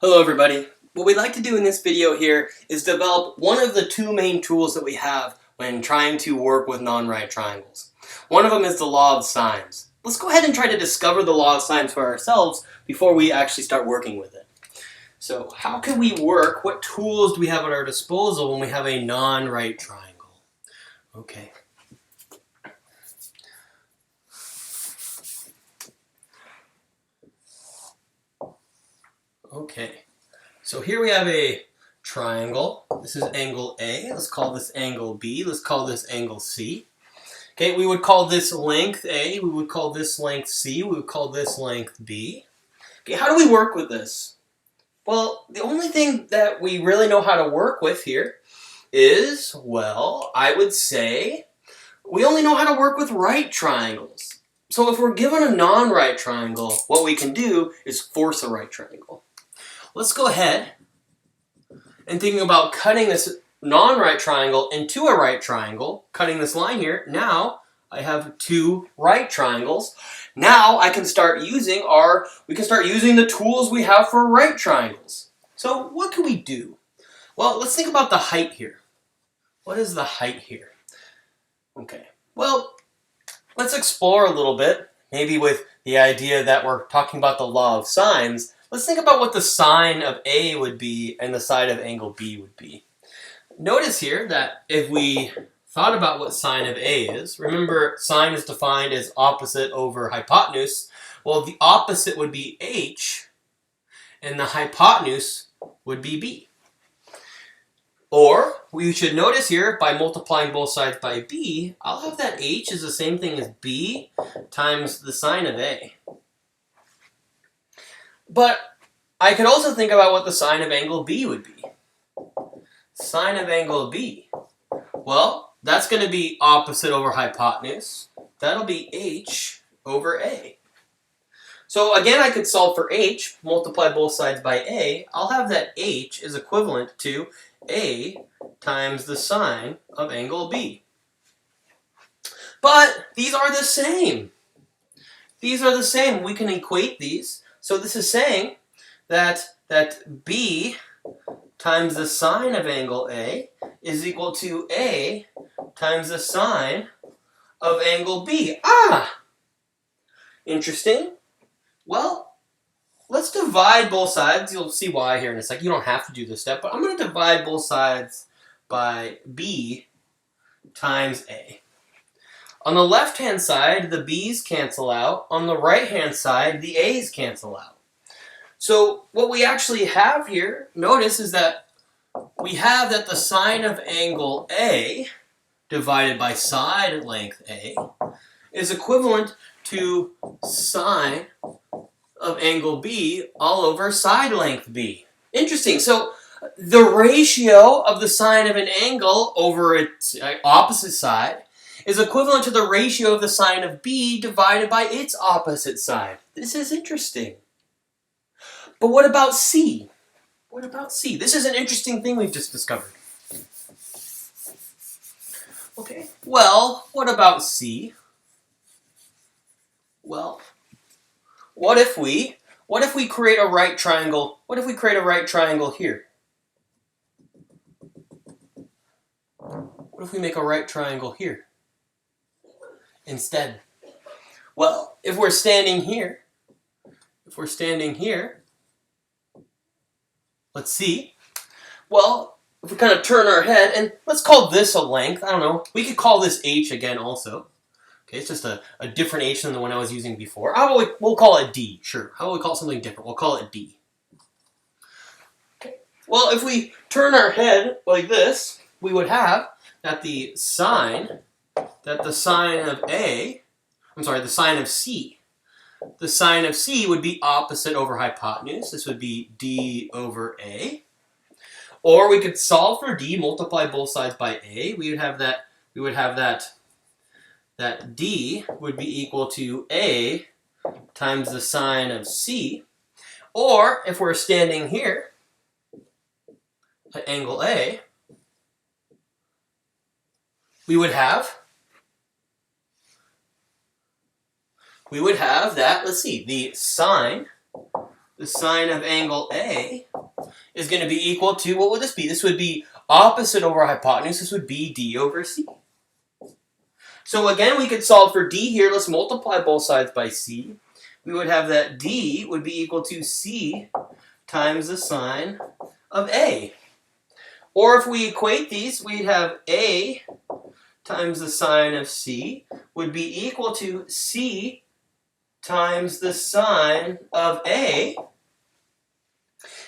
Hello everybody. What we'd like to do in this video here is develop one of the two main tools that we have when trying to work with non-right triangles. One of them is the law of sines. Let's go ahead and try to discover the law of sines for ourselves before we actually start working with it. So how can we work? What tools do we have at our disposal when we have a non-right triangle? Okay. Okay, so here we have a triangle. This is angle A. Let's call this angle B. Let's call this angle C. Okay, we would call this length A. We would call this length C. We would call this length B. Okay, how do we work with this? Well, the only thing that we really know how to work with here is, well, I would say we only know how to work with right triangles. So if we're given a non-right triangle, what we can do is force a right triangle. Let's go ahead and thinking about cutting this non-right triangle into a right triangle, cutting this line here. Now I have two right triangles. Now I can start using the tools we have for right triangles. So what can we do? Well, let's think about the height here. What is the height here? Okay, well, let's explore a little bit, maybe with the idea that we're talking about the law of sines. Let's think about what the sine of A would be and the side of angle B would be. Notice here that if we thought about what sine of A is, remember sine is defined as opposite over hypotenuse. Well, the opposite would be H and the hypotenuse would be B. Or we should notice here, by multiplying both sides by B, I'll have that H is the same thing as B times the sine of A. But I could also think about what the sine of angle B would be. Sine of angle B. Well, that's going to be opposite over hypotenuse. That'll be H over A. So again, I could solve for H, multiply both sides by A. I'll have that H is equivalent to A times the sine of angle B. But these are the same. These are the same. We can equate these. So this is saying that B times the sine of angle A is equal to A times the sine of angle B. Interesting. Well, let's divide both sides. You'll see why here in a second. You don't have to do this step, but I'm going to divide both sides by B times A. On the left-hand side, the B's cancel out. On the right-hand side, the A's cancel out. So what we actually have here, notice, is that we have that the sine of angle A divided by side length A is equivalent to sine of angle B all over side length B. Interesting. So the ratio of the sine of an angle over its opposite side is equivalent to the ratio of the sine of B divided by its opposite side. This is interesting. But what about C? What about C? This is an interesting thing we've just discovered. Okay, well, what about C? Well, what if we create a right triangle? What if we create a right triangle here? What if we make a right triangle here instead? Well, if we're standing here, let's see. Well, if we kind of turn our head, and let's call this a length. I don't know. We could call this H again also. Okay, it's just a different H than the one I was using before. We'll call it D, sure. How about we call it something different? We'll call it D. Okay. Well, if we turn our head like this, we would have that the sine of C, the sine of C would be opposite over hypotenuse. This would be D over A. Or we could solve for D, multiply both sides by A. We would have that D would be equal to A times the sine of C. Or if we're standing here at angle A, we would have that, let's see, the sine of angle A is going to be equal to, what would this be? This would be opposite over hypotenuse. This would be d over c. So again, we could solve for d here. Let's multiply both sides by c. We would have that d would be equal to c times the sine of a. Or if we equate these, we'd have a times the sine of c would be equal to c times the sine of a.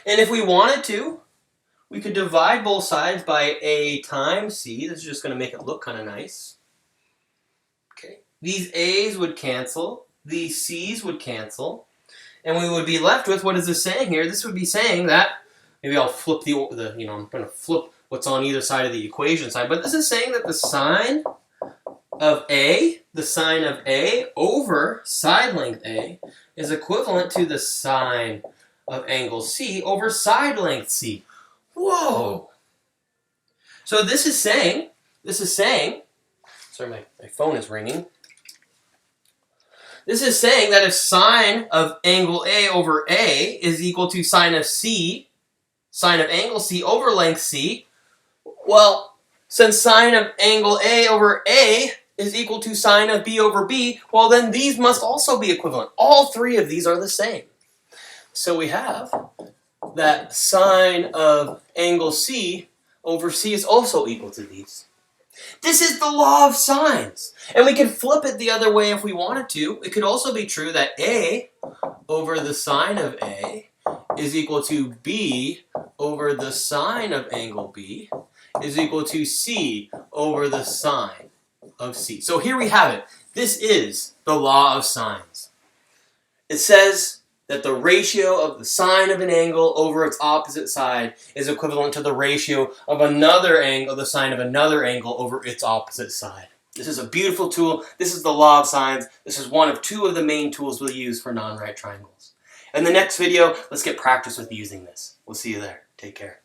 And if we wanted to, we could divide both sides by a times c. This is just going to make it look kind of nice. Okay. These a's would cancel. These c's would cancel. And we would be left with, what is this saying here? This would be saying that, maybe I'll flip I'm going to flip what's on either side of the equation side. But this is saying that the sine of A over side length A is equivalent to the sine of angle C over side length C. Whoa! So this is saying, sorry, my phone is ringing. This is saying that if sine of angle A over A is equal to sine of angle C over length C, well, since sine of angle A over A is equal to sine of B over B, well then these must also be equivalent. All three of these are the same. So we have that sine of angle C over C is also equal to these. This is the law of sines. And we can flip it the other way if we wanted to. It could also be true that A over the sine of A is equal to B over the sine of angle B is equal to C over the sine of C. So here we have it. This is the law of sines. It says that the ratio of the sine of an angle over its opposite side is equivalent to the ratio of another angle, the sine of another angle over its opposite side. This is a beautiful tool. This is the law of sines. This is one of two of the main tools we'll use for non-right triangles. In the next video, let's get practice with using this. We'll see you there. Take care.